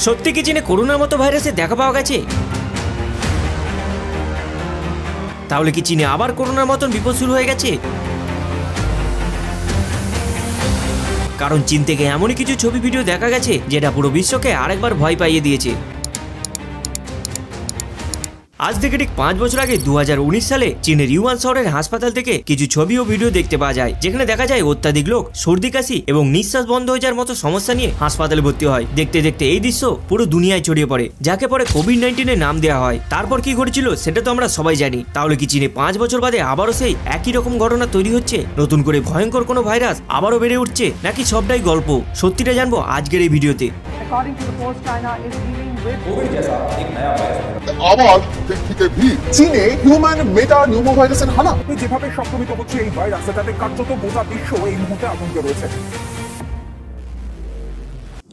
সত্যি কি চীনে করোনার মতো ভাইরাসের দেখা পাওয়া গেছে? তাহলে কি চীনে আবার করোনার মতন বিপদ শুরু হয়ে গেছে? কারণ চীন থেকে এমনই কিছু ছবি ভিডিও দেখা গেছে যেটা পুরো বিশ্বকে আরেকবার ভয় পাইয়ে দিয়েছে। আজ থেকে ঠিক 5 বছর আগে 2019 সালে চীনের ইউয়ান শহরের হাসপাতাল থেকে কিছু ছবি ও ভিডিও দেখতে পাওয়া যায়, যেখানে দেখা যায় অত্যাধিক লোক সর্দি কাশি এবং নিঃশ্বাস বন্ধ হয়ে যাওয়ার মতো সমস্যা নিয়ে হাসপাতালে ভর্তি হয়। দেখতে দেখতে এই দৃশ্য পুরো দুনিয়ায় ছড়িয়ে পড়ে, যাকে পরে কোভিড-19 নাম দেওয়া হয়। তারপর কি ঘটেছিল সেটা তো আমরা সবাই জানি। তাহলে কি চীনে 5 বছর বাদে আবারও সেই একই রকম ঘটনা তৈরি হচ্ছে? নতুন করে ভয়ঙ্কর কোনো ভাইরাস আবারও বেড়ে উঠছে, নাকি সবটাই গল্প? সত্যিটা জানবো আজকের এই ভিডিওতে। According to the Post, China is dealing with Covid जैसा एक नया वायरस আবার থেকে চীনে হিউম্যান মেটা নিউমোভাইরাসের হানা। যেভাবে সংক্রমিত হচ্ছে এই ভাইরাস, তাতে কার্যত গোটা বিশ্ব এই মুহূর্তে আতঙ্কে রয়েছে।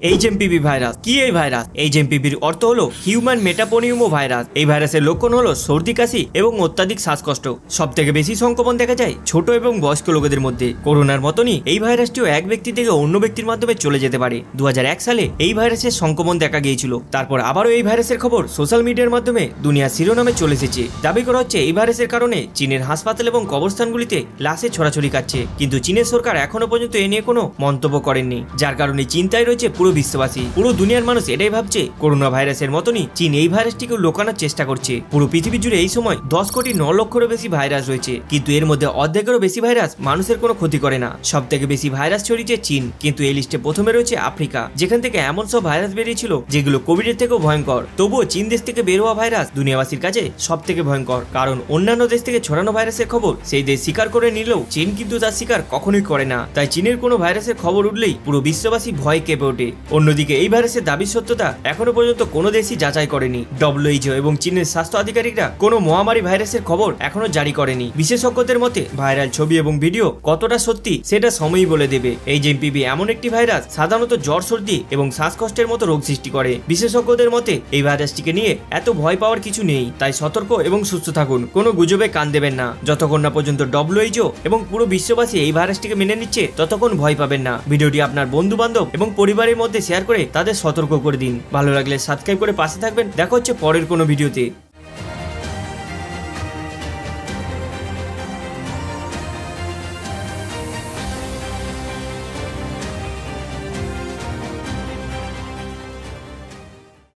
এইচএমপিভি ভাইরাস কি? এই ভাইরাস এইচএমপিভির অর্থ হলো হিউম্যান মেটাপনিউমো ভাইরাস। এই ভাইরাসের লক্ষণ হলো সর্দি কাশি এবং অত্যাধিক শ্বাসকষ্ট। সব থেকে বেশি সংক্রমণ দেখা যায় ছোট এবং বয়স্ক লোকেদের মধ্যে। করোনার মতনই এই ভাইরাসটিও এক ব্যক্তি থেকে অন্য ব্যক্তির মাধ্যমে চলে যেতে পারে। 2001 সালে এই ভাইরাসের সংক্রমণ দেখা গিয়েছিল। তারপর আবারও এই ভাইরাসের খবর সোশ্যাল মিডিয়ার মাধ্যমে দুনিয়া শিরোনামে চলে এসেছে। দাবি করা হচ্ছে এই ভাইরাসের কারণে চীনের হাসপাতাল এবং কবরস্থানগুলিতে লাশে ছড়াছড়ি কাটছে, কিন্তু চীনের সরকার এখনো পর্যন্ত এ নিয়ে কোনো মন্তব্য করেননি, যার কারণে চিন্তায় রয়েছে পুরো বিশ্ববাসী। পুরো দুনিয়ার মানুষ এটাই ভাবছে করোনা ভাইরাসের মতনই চীন এই ভাইরাসটিকে লুকানোর চেষ্টা করছে। পুরো পৃথিবী জুড়ে এই সময় 10 কোটি 9 লক্ষেরও বেশি ভাইরাস রয়েছে, কিন্তু এর মধ্যে অর্ধেকেরও বেশি ভাইরাস মানুষের কোনো ক্ষতি করে না। সব থেকে বেশি ভাইরাস ছড়িয়েছে চীন, কিন্তু এই লিস্টে প্রথমে রয়েছে আফ্রিকা, যেখান থেকে এমন সব ভাইরাস বেরিয়েছিল যেগুলো কোভিডের থেকেও ভয়ঙ্কর। তবুও চীন দেশ থেকে বের হওয়া ভাইরাস দুনিয়াবাসীর কাছে সব থেকে ভয়ঙ্কর, কারণ অন্যান্য দেশ থেকে ছড়ানো ভাইরাসের খবর সেই দেশ স্বীকার করে নিলেও চীন কিন্তু তার স্বীকার কখনোই করে না। তাই চীনের কোনো ভাইরাসের খবর উঠলেই পুরো বিশ্ববাসী ভয় কেঁপে ওঠে। অন্যদিকে এই ভাইরাসের দাবির সত্যতা এখনো পর্যন্ত কোনো দেশই যাচাই করেনি। WHO এবং চীনের স্বাস্থ্য আধিকারিকরা কোনো মহামারী ভাইরাসের খবর এখনো জারি করেনি। বিশেষজ্ঞদের মতে ভাইরাল ছবি এবং ভিডিও কতটা সত্যি সেটা সময়ই বলে দেবে। এইচএমপিভি এমন একটি ভাইরাস সাধারণত জ্বর, সর্দি এবং শ্বাসকষ্টের মতো রোগ সৃষ্টি করে। বিশেষজ্ঞদের মতে এই ভাইরাসটিকে নিয়ে এত ভয় পাওয়ার কিছু নেই, তাই সতর্ক এবং সুস্থ থাকুন। কোনো গুজবে কান দেবেন না। যতক্ষণ না পর্যন্ত WHO এবং পুরো বিশ্ববাসী এই ভাইরাসটিকে মেনে নিচ্ছে ততক্ষণ ভয় পাবেন না। ভিডিওটি আপনার বন্ধু বান্ধব এবং পরিবারের মধ্যে শেয়ার করে তাদের সতর্ক করে দিন। ভালো লাগলে সাবস্ক্রাইব করে পাশে থাকবেন। দেখা হচ্ছে পরের কোনো ভিডিওতে।